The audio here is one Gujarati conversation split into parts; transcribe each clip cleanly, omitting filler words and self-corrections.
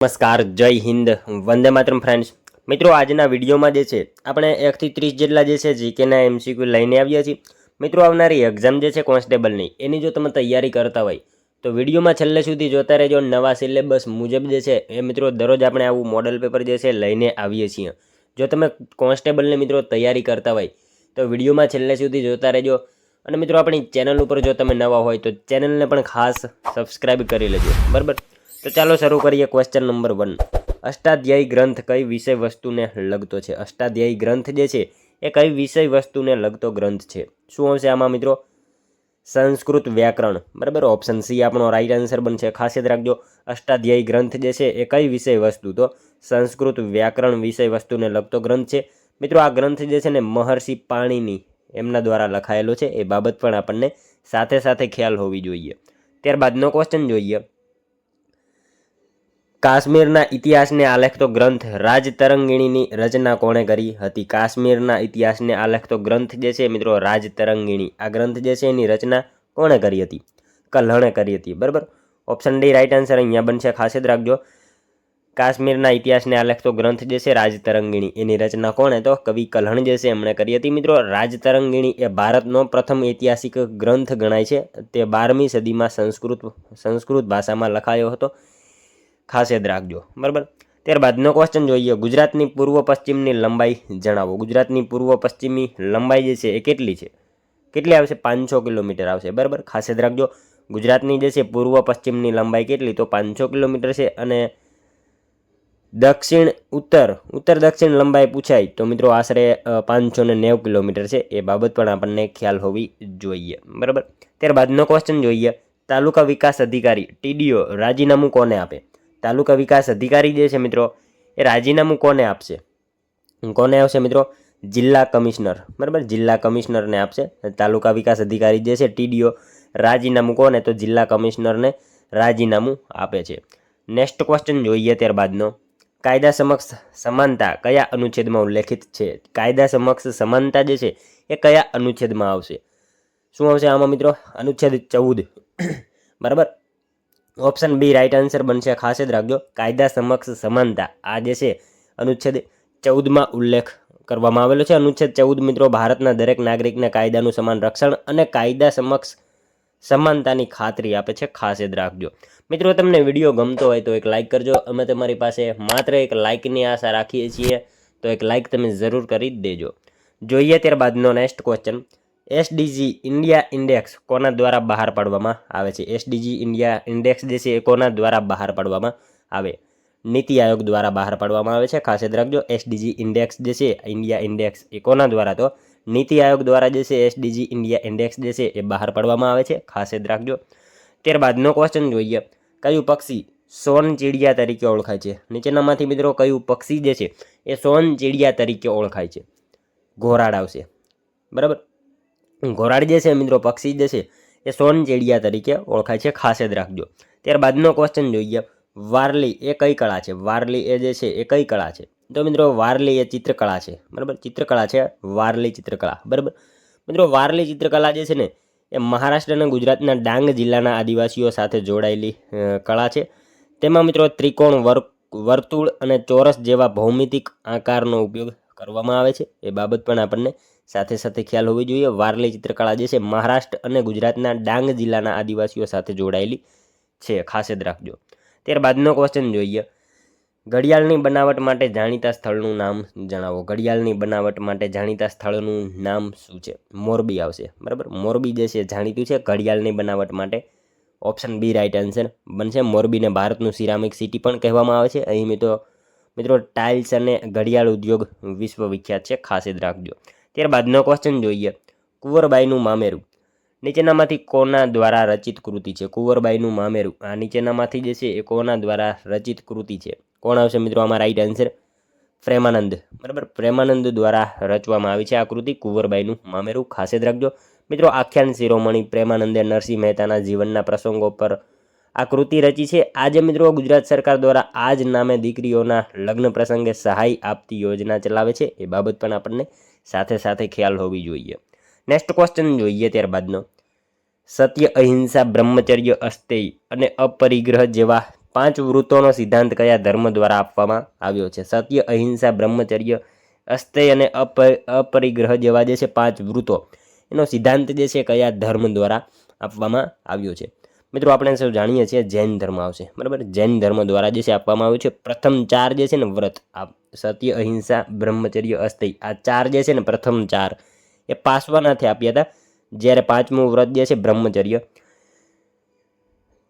નમસ્કાર, જય હિન્દ, વંદે માતરમ ફ્રેન્ડ્સ. મિત્રો, આજના વિડીયોમાં જે છે આપણે 1 થી 30 જેટલા જે છે જીકેના એમસીક્યુ લઈને આવ્યા છીએ. મિત્રો, આવનારી એક્ઝામ જે છે કોન્સ્ટેબલની એની જો તમે તૈયારી કરતા હોય તો વિડીયોમાં છેલ્લે સુધી જોતા રહેજો. નવા સિલેબસ મુજબ જે છે એ મિત્રો દરરોજ આપણે આવું મોડલ પેપર જે છે લઈને આવીએ છીએ. જો તમે કોન્સ્ટેબલની મિત્રો તૈયારી કરતા હોય તો વિડીયોમાં છેલ્લે સુધી જોતા રહેજો. અને મિત્રો, આપણી ચેનલ ઉપર જો તમે નવા હોય તો ચેનલને પણ ખાસ સબસ્ક્રાઈબ કરી લેજો, બરાબર. તો ચાલો શરૂ કરીએ. Question number 1. અષ્ટાધ્યાયી ગ્રંથ કઈ વિષય વસ્તુને લગતો છે? અષ્ટાધ્યાયી ગ્રંથ જે છે એ કઈ વિષય વસ્તુને લગતો ગ્રંથ છે? શું આવશે આમાં મિત્રો? સંસ્કૃત વ્યાકરણ, બરાબર. ઓપ્શન સી આપણો રાઈટ આન્સર બનશે. ખાસ યાદ રાખજો, અષ્ટાધ્યાયી ગ્રંથ જે છે એ કઈ વિષય વસ્તુ? તો સંસ્કૃત વ્યાકરણ વિષય વસ્તુને લગતો ગ્રંથ છે. મિત્રો, આ ગ્રંથ જે છે ને મહર્ષિ પાણીની એમના દ્વારા લખાયેલો છે. એ બાબત પણ આપણને સાથે સાથે ખ્યાલ હોવી જોઈએ. ત્યારબાદનો ક્વેશ્ચન જોઈએ. કાશ્મીરના ઇતિહાસને આલેખતો ગ્રંથ રાજતરંગિણીની રચના કોણે કરી હતી? કાશ્મીરના ઇતિહાસને આલેખતો ગ્રંથ જે છે મિત્રો રાજતરંગિણી, આ ગ્રંથ જે છે એની રચના કોણે કરી હતી? કલ્હણે કરી હતી, બરાબર. ઓપ્શન ડી રાઈટ આન્સર અહીંયા બનશે. ખાસ યાદ રાખજો, કાશ્મીરના ઇતિહાસને આલેખતો ગ્રંથ જે છે રાજતરંગિણી એની રચના કોણે? તો કવિ કલ્હણ જે છે એમણે કરી હતી. મિત્રો, રાજતરંગિણી એ ભારતનો પ્રથમ ઐતિહાસિક ગ્રંથ ગણાય છે. તે 12મી સદીમાં સંસ્કૃત ભાષામાં લખાયો હતો. ખાસ યાદ રાખજો, બરાબર. ત્યારબાદનો ક્વેશ્ચન જોઈએ. ગુજરાતની પૂર્વ પશ્ચિમની લંબાઈ જણાવો. ગુજરાતની પૂર્વ પશ્ચિમની લંબાઈ જે છે એ કેટલી છે? કેટલી આવશે? 500 કિલોમીટર આવશે, બરાબર. ખાસ યાદ રાખજો, ગુજરાતની જે છે પૂર્વ પશ્ચિમની લંબાઈ કેટલી? તો 500 કિલોમીટર છે. અને ઉત્તર દક્ષિણ લંબાઈ પૂછાય તો મિત્રો આશરે 590 કિલોમીટર છે. એ બાબત પણ આપણને ખ્યાલ હોવી જોઈએ, બરાબર. ત્યારબાદનો ક્વેશ્ચન જોઈએ. તાલુકા વિકાસ અધિકારી TDO રાજીનામું કોને આપે? તાલુકા વિકાસ અધિકારી જે છે મિત્રો એ રાજીનામું કોને આપશે? કોને આવશે મિત્રો? જિલ્લા કમિશનર, બરાબર. જિલ્લા કમિશનરને આપશે. તાલુકા વિકાસ અધિકારી જે છે TDO રાજીનામું કોને? તો જિલ્લા કમિશનરને રાજીનામું આપે છે. નેક્સ્ટ ક્વેશ્ચન જોઈએ. ત્યારબાદનો, કાયદા સમક્ષ સમાનતા કયા અનુચ્છેદમાં ઉલ્લેખિત છે? કાયદા સમક્ષ સમાનતા જે છે એ કયા અનુચ્છેદમાં આવશે? શું આવશે આમાં મિત્રો? અનુચ્છેદ 14, બરાબર. ઓપ્શન બી રાઈટ આન્સર બનશે. ખાસ યાદ રાખજો, કાયદા સમક્ષ સમાનતા આ જે છે અનુચ્છેદ 14માં ઉલ્લેખ કરવામાં આવેલો છે. અનુચ્છેદ 14 મિત્રો ભારતના દરેક નાગરિકને કાયદાનું સમાન રક્ષણ અને કાયદા સમક્ષ સમાનતાની ખાતરી આપે છે. ખાસ યાદ રાખજો. મિત્રો, તમને વિડીયો ગમતો હોય તો એક લાઇક કરજો. અમે તમારી પાસે માત્ર એક લાઇકની આશા રાખીએ છીએ, તો એક લાઇક તમે જરૂર કરી દેજો. જોઈએ ત્યારબાદનો next question. SDG India index કોના દ્વારા બહાર પાડવામાં આવે છે? SDG ઇન્ડિયા ઇન્ડેક્સ જે છે એ કોના દ્વારા બહાર પાડવામાં આવે? નીતિ આયોગ દ્વારા બહાર પાડવામાં આવે છે. ખાસ યાદ રાખજો, SDG ઇન્ડેક્સ જે છે ઇન્ડિયા ઇન્ડેક્સ એ કોના દ્વારા? તો નીતિ આયોગ દ્વારા જે છે SDG ઇન્ડિયા ઇન્ડેક્સ જે છે એ બહાર પાડવામાં આવે છે. ખાસ યાદ રાખજો. ત્યારબાદનો ક્વેશ્ચન જોઈએ. કયું પક્ષી સોનચીડિયા તરીકે ઓળખાય છે? નીચેનામાંથી મિત્રો કયું પક્ષી જે છે એ સોનચીડિયા તરીકે ઓળખાય છે? ઘોરાડ આવશે, બરાબર. ઘોરાડ જે છે મિત્રો પક્ષી જે છે એ સોનચીડિયા તરીકે ઓળખાય છે. ખાસ યાદ રાખજો. ત્યારબાદનો ક્વેશ્ચન જોઈએ. વારલી એ કઈ કળા છે? વારલી એ જે છે એ કઈ કળા છે? તો મિત્રો વારલી એ ચિત્રકળા છે, બરાબર. ચિત્રકળા છે વારલી ચિત્રકળા, બરાબર. મિત્રો, વારલી ચિત્રકળા જે છે ને એ મહારાષ્ટ્ર અને ગુજરાતના ડાંગ જિલ્લાના આદિવાસીઓ સાથે જોડાયેલી કળા છે. તેમાં મિત્રો ત્રિકોણ, વર્તુળ અને ચોરસ જેવા ભૌમિતિક આકારનો ઉપયોગ કરવામાં આવે છે. એ બાબત પણ આપણને સાથે સાથે ખ્યાલ હોવી જોઈએ. વારલી ચિત્રકળા જે છે મહારાષ્ટ્ર અને ગુજરાતના ડાંગ જિલ્લાના આદિવાસીઓ સાથે જોડાયેલી છે. ખાસ યાદ રાખજો. ત્યારબાદનો ક્વેશ્ચન જોઈએ. ઘડિયાળની બનાવટ માટે જાણીતા સ્થળનું નામ જણાવો. ઘડિયાળની બનાવટ માટે જાણીતા સ્થળનું નામ શું છે? મોરબી આવશે, બરાબર. મોરબી જે છે જાણીતું છે ઘડિયાળની બનાવટ માટે. ઓપ્શન બી રાઈટ આન્સર બનશે. મોરબીને ભારતનું સિરામિક સિટી પણ કહેવામાં આવે છે. અહીં મિત્રો ટાઇલ્સ અને ઘડિયાળ ઉદ્યોગ વિશ્વ વિખ્યાત છે. ખાસ યાદ રાખજો. ત્યારબાદનો ક્વેશ્ચન જોઈએ. કુંવરબાઈનું મામેરું નીચેનામાંથી કોના દ્વારા રચિત કૃતિ છે? કુંવરબાઈનું મામેરું આ નીચેનામાંથી જે છે એ કોના દ્વારા રચિત કૃતિ છે? કોણ આવશે મિત્રો આમાં રાઈટ આન્સર? પ્રેમાનંદ, બરાબર. પ્રેમાનંદ દ્વારા રચવામાં આવી છે આ કૃતિ કુંવરબાઈનું મામેરું. ખાસ યાદ રાખજો. મિત્રો, આખ્યાન શિરોમણી પ્રેમાનંદે નરસિંહ મહેતાના જીવનના પ્રસંગો પર આ કૃતિ રચી છે. આજે મિત્રો ગુજરાત સરકાર દ્વારા આ જ નામે દીકરીઓના લગ્ન પ્રસંગે સહાય આપતી યોજના ચલાવે છે. એ બાબત પણ આપણને સાથે સાથે ખ્યાલ હોવી જોઈએ. નેક્સ્ટ ક્વેશ્ચન જોઈએ. ત્યારબાદનો, સત્ય, અહિંસા, બ્રહ્મચર્ય, અસ્તેય અને અપરિગ્રહ જેવા પાંચ વૃત્તોનો સિદ્ધાંત કયા ધર્મ દ્વારા આપવામાં આવ્યો છે? સત્ય, અહિંસા, બ્રહ્મચર્ય, અસ્તેય અને અપરિગ્રહ જેવા જે છે પાંચ વૃત્તો એનો સિદ્ધાંત જે છે કયા ધર્મ દ્વારા આપવામાં આવ્યો છે? મિત્રો આપણે સૌ જાણીએ છીએ જૈન ધર્મ આવશે, બરાબર. જૈન ધર્મ દ્વારા જે છે આપવામાં આવ્યું છે. પ્રથમ ચાર જે છે ને વ્રત, સત્ય, અહિંસા, બ્રહ્મચર્ય, અસ્તેય, આ ચાર જે છે ને પ્રથમ ચાર એ પાસવાનાથી આપ્યા હતા. જ્યારે પાંચમું વ્રત જે છે બ્રહ્મચર્ય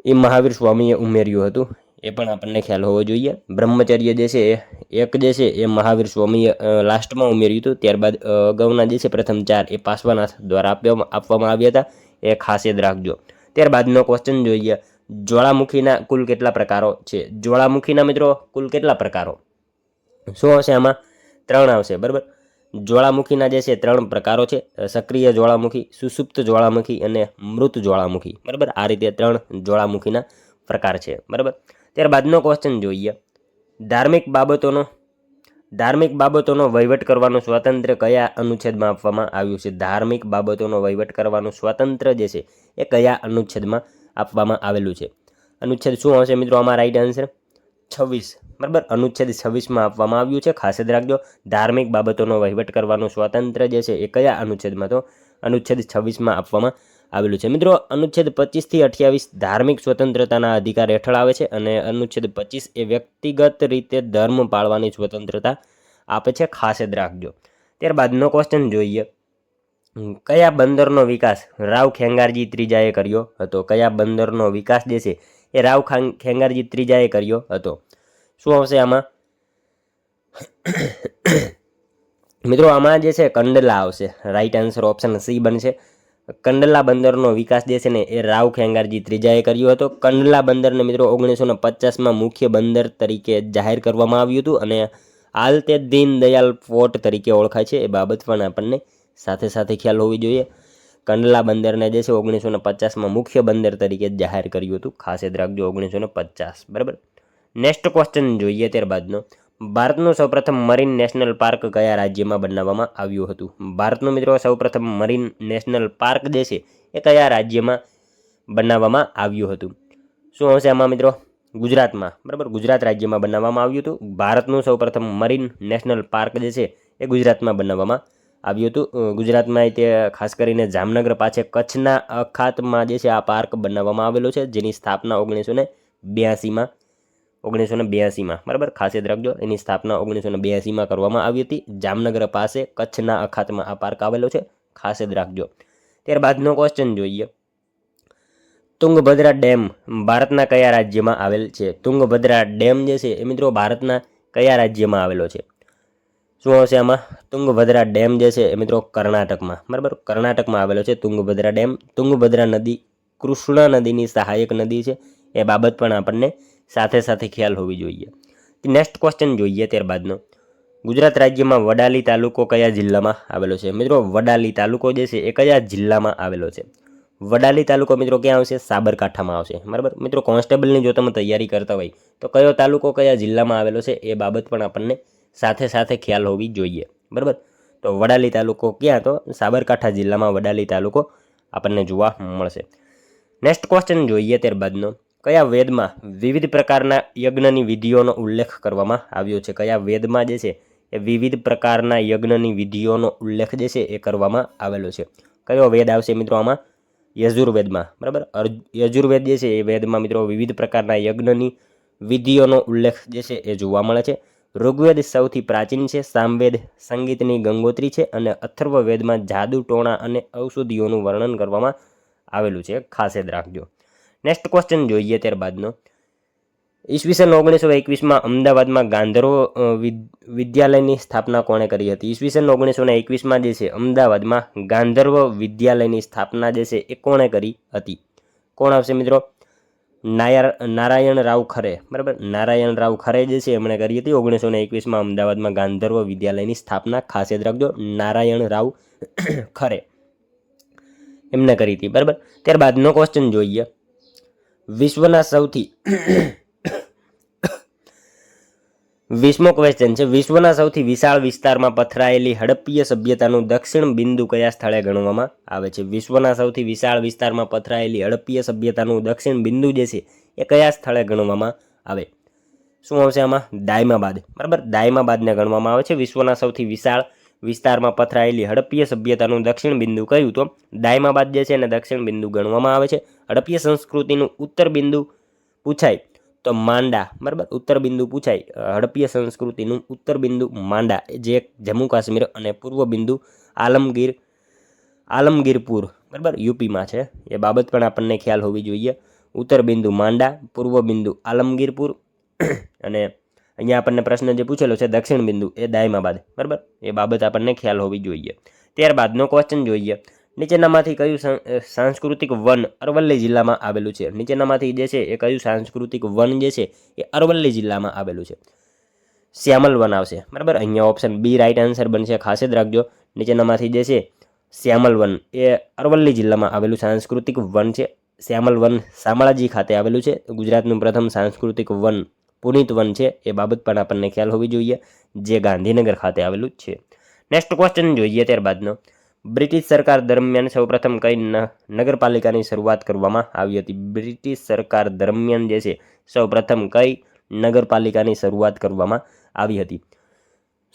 એ મહાવીર સ્વામીએ ઉમેર્યું હતું, એ પણ આપણને ખ્યાલ હોવો જોઈએ. બ્રહ્મચર્ય જે છે એક જે છે એ મહાવીર સ્વામીએ લાસ્ટમાં ઉમેર્યું હતું. ત્યારબાદ અગાઉના જે છે પ્રથમ ચાર એ પાસવાનાથ દ્વારા આપવામાં આવ્યા હતા, એ ખાસ યાદ રાખજો. ત્યારબાદનો ક્વેશ્ચન જોઈએ, જ્વાળામુખીના કુલ કેટલા પ્રકારો છે? જ્વાળામુખીના મિત્રો કુલ કેટલા પ્રકારો? શું આવશે આમાં? 3 આવશે, બરાબર. જ્વાળામુખીના જે છે 3 પ્રકારો છે, સક્રિય જ્વાળામુખી, સુસુપ્ત જ્વાળામુખી અને મૃત જ્વાળામુખી, બરાબર. આ રીતે 3 જ્વાળામુખીના પ્રકાર છે, બરાબર. ત્યારબાદનો ક્વેશ્ચન જોઈએ, ધાર્મિક બાબતોનો વહીવટ કરવાનું સ્વાતંત્ર્ય કયા અનુચ્છેદમાં આપવામાં આવ્યું છે? ધાર્મિક બાબતોનો વહીવટ કરવાનું સ્વાતંત્ર્ય જે છે એ કયા અનુચ્છેદમાં આપવામાં આવેલું છે? અનુચ્છેદ શું આવશે મિત્રો આમાં? રાઈટ આન્સર 26, બરાબર. અનુચ્છેદ 26માં આપવામાં આવ્યું છે, ખાસ યાદ રાખજો. ધાર્મિક બાબતોનો વહીવટ કરવાનું સ્વાતંત્ર્ય જે છે એ કયા અનુચ્છેદમાં? તો અનુચ્છેદ 26માં આપવામાં આવેલું છે. મિત્રો અનુચ્છેદ 25 થી 28 ધાર્મિક સ્વતંત્રતાના અધિકાર હેઠળ આવે છે, અને અનુચ્છેદ 25 એ વ્યક્તિગત રીતે ધર્મ પાળવાની સ્વતંત્રતા આપે છે, ખાસ યાદ રાખજો. ત્યારબાદનો ક્વેશ્ચન જોઈએ, કયા બંદરનો વિકાસ રાવ ખેંગારજી ત્રીજાએ કર્યો હતો? કયા બંદરનો વિકાસ જે છે એ રાવ ખેંગારજી ત્રીજાએ કર્યો હતો? શું આવશે આમાં? મિત્રો આમાં જે છે કંડલા આવશે. રાઈટ આન્સર ઓપ્શન સી બનશે. કંડલા બંદરનો વિકાસ જે છે ને એ રાવ ખેંગારજી ત્રીજાએ કર્યો હતો. કંડલા બંદરને મિત્રો 1950માં મુખ્ય બંદર તરીકે જાહેર કરવામાં આવ્યું હતું, અને હાલ તે દીનદયાલ પોર્ટ તરીકે ઓળખાય છે. એ બાબત પણ આપણને સાથે સાથે ખ્યાલ હોવી જોઈએ. કંડલા બંદરને જે છે 1950માં મુખ્ય બંદર તરીકે જાહેર કર્યું હતું, ખાસ યાદ રાખજો 1950, બરાબર. નેક્સ્ટ ક્વેશ્ચન જોઈએ ત્યારબાદનો, ભારતનું સૌપ્રથમ મરીન નેશનલ પાર્ક કયા રાજ્યમાં બનાવવામાં આવ્યું હતું? ભારતનું મિત્રો સૌપ્રથમ મરીન નેશનલ પાર્ક જે છે એ કયા રાજ્યમાં બનાવવામાં આવ્યું હતું? શું આવશે આમાં મિત્રો? ગુજરાતમાં, બરાબર. ગુજરાત રાજ્યમાં બનાવવામાં આવ્યું હતું. ભારતનું સૌપ્રથમ મરીન નેશનલ પાર્ક જે છે એ ગુજરાતમાં બનાવવામાં આવ્યું હતું. ગુજરાતમાં તે ખાસ કરીને જામનગર પાસે કચ્છના અખાતમાં જે છે આ પાર્ક બનાવવામાં આવેલો છે, જેની સ્થાપના 1982માં, બરાબર. ખાસ યાદ રાખજો, એની સ્થાપના 1982માં કરવામાં આવી હતી. જામનગર પાસે કચ્છના અખાતમાં આ પાર્ક આવેલો છે, ખાસ યાદ રાખજો. ત્યારબાદનો ક્વેશ્ચન જોઈએ, તુંગભદ્રા ડેમ ભારતના કયા રાજ્યમાં આવેલ છે? તુંગભદ્રા ડેમ જે છે એ મિત્રો ભારતના કયા રાજ્યમાં આવેલો છે? શું આવશે આમાં? તુંગભદ્રા ડેમ જે છે એ મિત્રો કર્ણાટકમાં, બરાબર. કર્ણાટકમાં આવેલો છે તુંગભદ્રા ડેમ. તુંગભદ્રા નદી કૃષ્ણા નદીની સહાયક નદી છે, એ બાબત પણ આપણને સાથે સાથે ખ્યાલ હોવી જોઈએ. નેક્સ્ટ ક્વેશ્ચન જોઈએ ત્યારબાદનો, ગુજરાત રાજ્યમાં વડાલી તાલુકો કયા જિલ્લામાં આવેલો છે? મિત્રો વડાલી તાલુકો જે છે એ કયા જિલ્લામાં આવેલો છે? વડાલી તાલુકો મિત્રો ક્યાં આવશે? સાબરકાંઠામાં આવશે, બરાબર. મિત્રો કોન્સ્ટેબલની જો તમે તૈયારી કરતા હોય તો કયો તાલુકો કયા જિલ્લામાં આવેલો છે એ બાબત પણ આપણને સાથે સાથે ખ્યાલ હોવી જોઈએ, બરાબર. તો વડાલી તાલુકો ક્યાં? તો સાબરકાંઠા જિલ્લામાં વડાલી તાલુકો આપણને જોવા મળશે. નેક્સ્ટ ક્વેશ્ચન જોઈએ ત્યારબાદનો, કયા વેદમાં વિવિધ પ્રકારના યજ્ઞની વિધિઓનો ઉલ્લેખ કરવામાં આવ્યો છે? કયા વેદમાં જે છે એ વિવિધ પ્રકારના યજ્ઞની વિધિઓનો ઉલ્લેખ જે છે એ કરવામાં આવેલો છે? કયો વેદ આવશે મિત્રો આમાં? યજુર્વેદમાં, બરાબર. યજુર્વેદ જે છે એ વેદમાં મિત્રો વિવિધ પ્રકારના યજ્ઞની વિધિઓનો ઉલ્લેખ જે છે એ જોવા મળે છે. ઋગ્વેદ સૌથી પ્રાચીન છે, સામવેદ સંગીતની ગંગોત્રી છે, અને અથર્વવેદમાં જાદુ, ટોણા અને ઔષધિઓનું વર્ણન કરવામાં આવેલું છે, ખાસ યાદ રાખજો. નેક્સ્ટ ક્વેશ્ચન જોઈએ ત્યારબાદનો, ઈસવીસન 1921માં અમદાવાદમાં ગાંધર્વ વિદ્યાલયની સ્થાપના કોણે કરી હતી? ઈસવીસન 1921માં જે છે અમદાવાદમાં ગાંધર્વ વિદ્યાલયની સ્થાપના જે છે એ કોણે કરી હતી? કોણ આવશે મિત્રો? નારાયણ રાવ ખરે, બરાબર. નારાયણ રાવ ખરે જે છે એમણે કરી હતી 1921માં અમદાવાદમાં ગાંધર્વ વિદ્યાલયની સ્થાપના, ખાસ યાદ રાખજો. નારાયણ રાવ ખરે એમને કરી હતી, બરાબર. ત્યારબાદનો ક્વેશ્ચન જોઈએ, વિશ્વના સૌથી 20મો ક્વેશ્ચન છે, વિશ્વના સૌથી વિશાળ વિસ્તારમાં પથરાયેલી હડપ્પીય સભ્યતાનું દક્ષિણ બિંદુ કયા સ્થળે ગણવામાં આવે છે? વિશ્વના સૌથી વિશાળ વિસ્તારમાં પથરાયેલી હડપ્પીય સભ્યતાનું દક્ષિણ બિંદુ જે છે એ કયા સ્થળે ગણવામાં આવે. શું આવશે આમાં? દાયમાબાદ. બરાબર, દાયમાબાદને ગણવામાં આવે છે વિશ્વના સૌથી વિશાળ વિસ્તારમાં પથરાયેલી હડપ્પીય સભ્યતાનું દક્ષિણ બિંદુ કયું? તો દાયમાબાદ જે છે એને દક્ષિણ બિંદુ ગણવામાં આવે છે. હડપ્પીય સંસ્કૃતિનું ઉત્તર બિંદુ પૂછાય તો માંડા. બરાબર, ઉત્તર બિંદુ પૂછાય હડપ્પીય સંસ્કૃતિનું ઉત્તર બિંદુ માંડા, જે જમ્મુ કાશ્મીર, અને પૂર્વ બિંદુ આલમગીરપુર, બરાબર, યુપીમાં છે. એ બાબત પણ આપણને ખ્યાલ હોવી જોઈએ. ઉત્તર બિંદુ માંડા, પૂર્વ બિંદુ આલમગીરપુર, અને અહીંયા આપણને પ્રશ્ન જે પૂછેલો છે દક્ષિણ બિંદુ એ દાયમાબાદ. બરાબર, એ બાબત આપણને ખ્યાલ હોવી જોઈએ. ત્યારબાદનો ક્વેશ્ચન જોઈએ, નીચેનામાંથી કયું સાંસ્કૃતિક વન અરવલ્લી જિલ્લામાં આવેલું છે? નીચેનામાંથી જે છે એ કયું સાંસ્કૃતિક વન જે છે એ અરવલ્લી જિલ્લામાં આવેલું છે? શ્યામલ વન આવશે. બરાબર, અહીંયા ઓપ્શન બી રાઈટ આન્સર બનશે. ખાસ જ રાખજો, નીચેનામાંથી જે છે શ્યામલ વન એ અરવલ્લી જિલ્લામાં આવેલું સાંસ્કૃતિક વન છે. શ્યામલ વન શામળાજી ખાતે આવેલું છે. ગુજરાતનું પ્રથમ સાંસ્કૃતિક વન પુનિત વન છે. એ બાબત પણ આપણને ખ્યાલ હોવી જોઈએ, જે ગાંધીનગર ખાતે આવેલું છે. નેક્સ્ટ ક્વેશ્ચન જોઈએ ત્યારબાદનો, બ્રિટિશ સરકાર દરમિયાન સૌપ્રથમ કઈ નગરપાલિકાની શરૂઆત કરવામાં આવી હતી? બ્રિટિશ સરકાર દરમિયાન જે છે સૌપ્રથમ કઈ નગરપાલિકાની શરૂઆત કરવામાં આવી હતી?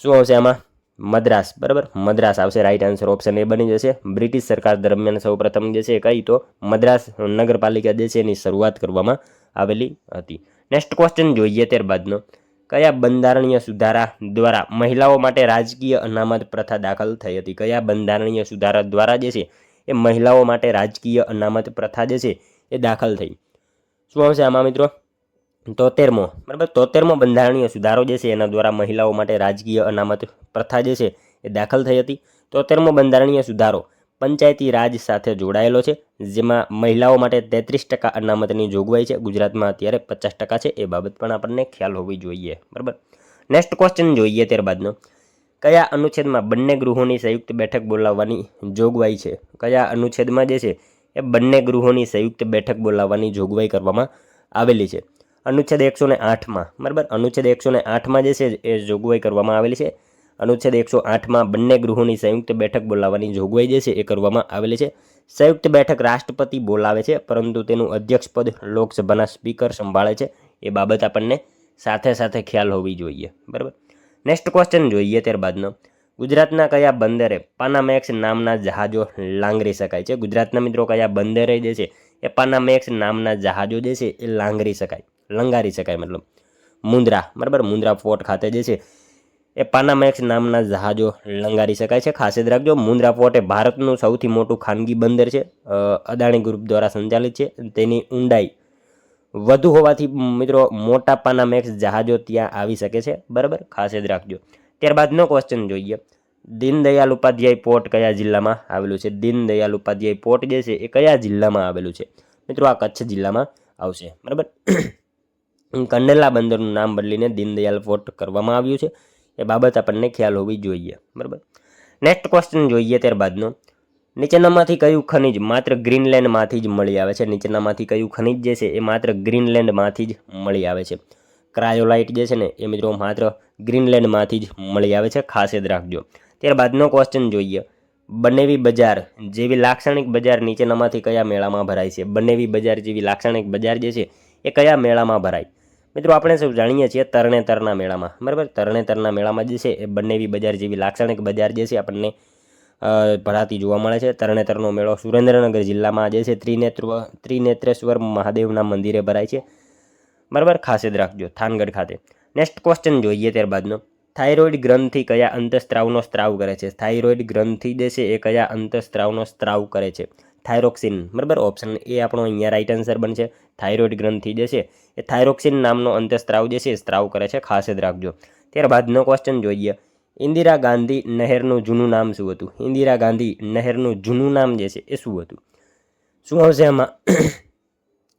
શું આવશે આમાં? મદ્રાસ. બરાબર, મદ્રાસ આવશે. રાઈટ આન્સર ઓપ્શન એ બની જશે. બ્રિટિશ સરકાર દરમિયાન સૌપ્રથમ જે છે કઈ? તો મદ્રાસ નગરપાલિકા જે છે એની શરૂઆત કરવામાં આવેલી હતી. નેક્સ્ટ ક્વેશ્ચન જોઈએ ત્યારબાદનો, કયા બંધારણીય સુધારા દ્વારા મહિલાઓ માટે રાજકીય અનામત પ્રથા દાખલ થઈ હતી? કયા બંધારણીય સુધારા દ્વારા જે છે એ મહિલાઓ માટે રાજકીય અનામત પ્રથા જે છે એ દાખલ થઈ? શું આવશે આમાં મિત્રો? 73મો. બરાબર, 73મો બંધારણીય સુધારો જે છે એના દ્વારા મહિલાઓ માટે રાજકીય અનામત પ્રથા જે છે એ દાખલ થઈ હતી. 73મો બંધારણીય સુધારો પંચાયતી રાજ સાથે જોડાયેલો છે, જેમાં મહિલાઓ માટે 33% અનામતની જોગવાઈ છે. ગુજરાતમાં અત્યારે 50% છે. એ બાબત પણ આપણને ખ્યાલ હોવી જોઈએ. બરાબર, નેક્સ્ટ ક્વેશ્ચન જોઈએ ત્યારબાદનો, કયા અનુચ્છેદમાં બંને ગૃહોની સંયુક્ત બેઠક બોલાવવાની જોગવાઈ છે? કયા અનુચ્છેદમાં જે છે એ બંને ગૃહોની સંયુક્ત બેઠક બોલાવવાની જોગવાઈ કરવામાં આવેલી છે? અનુચ્છેદ 108માં. બરાબર, અનુચ્છેદ 108માં જે છે એ જોગવાઈ કરવામાં આવેલી છે. અનુચ્છેદ 108માં બંને ગૃહોની સંયુક્ત બેઠક બોલાવવાની જોગવાઈ જે છે એ કરવામાં આવેલી છે. સંયુક્ત બેઠક રાષ્ટ્રપતિ બોલાવે છે, પરંતુ તેનું અધ્યક્ષપદ લોકસભાના સ્પીકર સંભાળે છે. એ બાબત આપણને સાથે સાથે ખ્યાલ હોવી જોઈએ. બરાબર, નેક્સ્ટ ક્વેશ્ચન જોઈએ ત્યારબાદનો, ગુજરાતના કયા બંદરે પાનામેક્સ નામના જહાજો લાંગરી શકાય છે? ગુજરાતના મિત્રો કયા બંદરે જે છે એ પાનામેક્સ નામના જહાજો જે છે એ લંગારી શકાય મતલબ મુન્દ્રા. બરાબર, મુન્દ્રા ફોર્ટ ખાતે જે છે એ પાનામેક્સ નામના જહાજો લંગારી શકાય છે. ખાસ જ રાખજો, મુન્દ્રા ફોર્ટ એ ભારતનું સૌથી મોટું ખાનગી બંદર છે. અદાણી ગ્રુપ દ્વારા સંચાલિત છે. તેની ઊંડાઈ વધુ હોવાથી મિત્રો મોટા પાનામેક્સ જહાજો ત્યાં આવી શકે છે. બરાબર, ખાસ જ રાખજો. ત્યારબાદનો ક્વેશ્ચન જોઈએ, દીનદયાલ ઉપાધ્યાય પોર્ટ કયા જિલ્લામાં આવેલું છે? દીનદયાલ ઉપાધ્યાય પોર્ટ જે છે એ કયા જિલ્લામાં આવેલું છે? મિત્રો આ કચ્છ જિલ્લામાં આવશે. બરાબર, કંડલા બંદરનું નામ બદલીને દીનદયાલ પોર્ટ કરવામાં આવ્યું છે. એ બાબત આપણને ખ્યાલ હોવી જોઈએ. બરાબર, નેક્સ્ટ ક્વેશ્ચન જોઈએ ત્યારબાદનો, નીચેનામાંથી કયું ખનિજ માત્ર ગ્રીનલેન્ડમાંથી જ મળી આવે છે? નીચેનામાંથી કયું ખનિજ જે છે એ માત્ર ગ્રીનલેન્ડમાંથી જ મળી આવે છે? ક્રાયોલાઇટ જે છે ને એ મિત્રો માત્ર ગ્રીનલેન્ડમાંથી જ મળી આવે છે. ખાસ યાદ રાખજો. ત્યારબાદનો ક્વેશ્ચન જોઈએ, બનેવી બજાર જેવી લાક્ષણિક બજાર નીચેનામાંથી કયા મેળામાં ભરાય છે? બનેવી બજાર જેવી લાક્ષણિક બજાર જે છે એ કયા મેળામાં ભરાય? મિત્રો આપણે સૌ જાણીએ છીએ તરણેતરના મેળામાં. બરાબર, તરણેતરના મેળામાં જે છે એ બનેવી બજાર જેવી લાક્ષણિક બજાર જે છે આપણને ભરાતી જોવા મળે છે. તરણેતરનો મેળો સુરેન્દ્રનગર જિલ્લામાં જે છે ત્રિનેત્રેશ્વર મહાદેવના મંદિરે ભરાય છે. બરાબર, ખાસ યાદ રાખજો, થાનગઢ ખાતે. નેક્સ્ટ ક્વેશ્ચન જોઈએ ત્યારબાદનો, થાઇરોઇડ ગ્રંથિ કયા અંતઃસ્ત્રાવનો સ્ત્રાવ કરે છે? થાઇરોઇડ ગ્રંથિ જે છે એ કયા અંતઃસ્ત્રાવનો સ્ત્રાવ કરે છે? થાઇરોક્સિન. બરાબર, ઓપ્શન એ આપણો અહીંયા રાઈટ આન્સર બનશે. થાઇરોઇડ ગ્રંથિ જે છે એ થાઇરોક્સિન નામનો અંતઃસ્ત્રાવ જે છે એ સ્ત્રાવ કરે છે. ખાસ જ રાખજો. ત્યારબાદનો ક્વેશ્ચન જોઈએ, ઇન્દિરા ગાંધી નહેરનું જૂનું નામ શું હતું? ઇન્દિરા ગાંધી નહેરનું જૂનું નામ જે છે એ શું હતું? શું આવશે આમાં?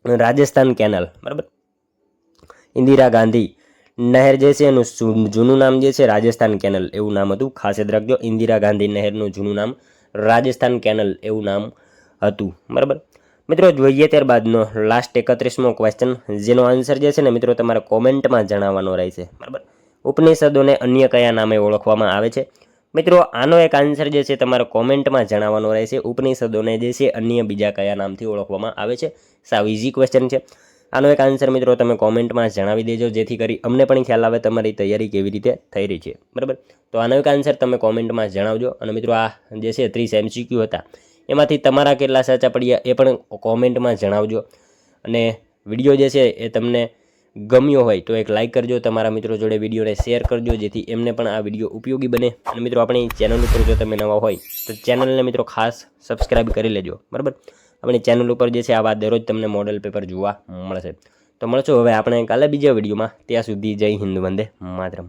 રાજસ્થાન કેનાલ. બરાબર, ઇન્દિરા ગાંધી નહેર જે છે એનું જૂનું નામ જે છે રાજસ્થાન કેનલ એવું નામ હતું. ખાસ યાદ રાખજો, ઇન્દિરા ગાંધી નહેરનું જૂનું નામ રાજસ્થાન કેનલ એવું નામ હતું. બરાબર મિત્રો, જોઈએ ત્યારબાદનો લાસ્ટ 31મો ક્વેશ્ચન, જેનો આન્સર જે છે ને મિત્રો તમારે કોમેન્ટમાં જણાવવાનો રહેશે. બરાબર, ઉપનિષદોને અન્ય કયા નામે ઓળખવામાં આવે છે? મિત્રો આનો એક આન્સર જે છે તમારે કોમેન્ટમાં જણાવવાનો રહેશે. ઉપનિષદોને જે છે અન્ય બીજા કયા નામથી ઓળખવામાં આવે છે? સાવ ઇઝી ક્વેશ્ચન છે. આનો એક આન્સર મિત્રો તમે કોમેન્ટમાં જણાવી દેજો, જેથી કરી અમને પણ ખ્યાલ આવે તમારી તૈયારી કેવી રીતે થઈ રહી છે, બરાબર. તો આનો એક આન્સર તમે કોમેન્ટમાં જણાવજો. અને મિત્રો આ જે છે 30 MCQ હતા, એમાંથી તમારા કેટલા સાચા પડ્યા એ પણ કોમેન્ટમાં જણાવજો. અને વિડીયો જે છે એ તમને ગમ્યો હોય તો એક લાઇક કરજો, તમારા મિત્રો જોડે વિડીયોને શેર કરજો, જેથી એમને પણ આ વિડીયો ઉપયોગી બને. અને મિત્રો આપણી ચેનલ ઉપર જો તમે નવા હોય તો ચેનલને મિત્રો ખાસ સબસ્ક્રાઈબ કરી લેજો, બરાબર. આપણી ચેનલ ઉપર જે છે આવા દરરોજ તમને મોડલ પેપર જોવા મળશે. તો મળશું હવે આપણે કાલે બીજા વિડીયોમાં. ત્યાં સુધી જય હિન્દ, વંદે માતરમ.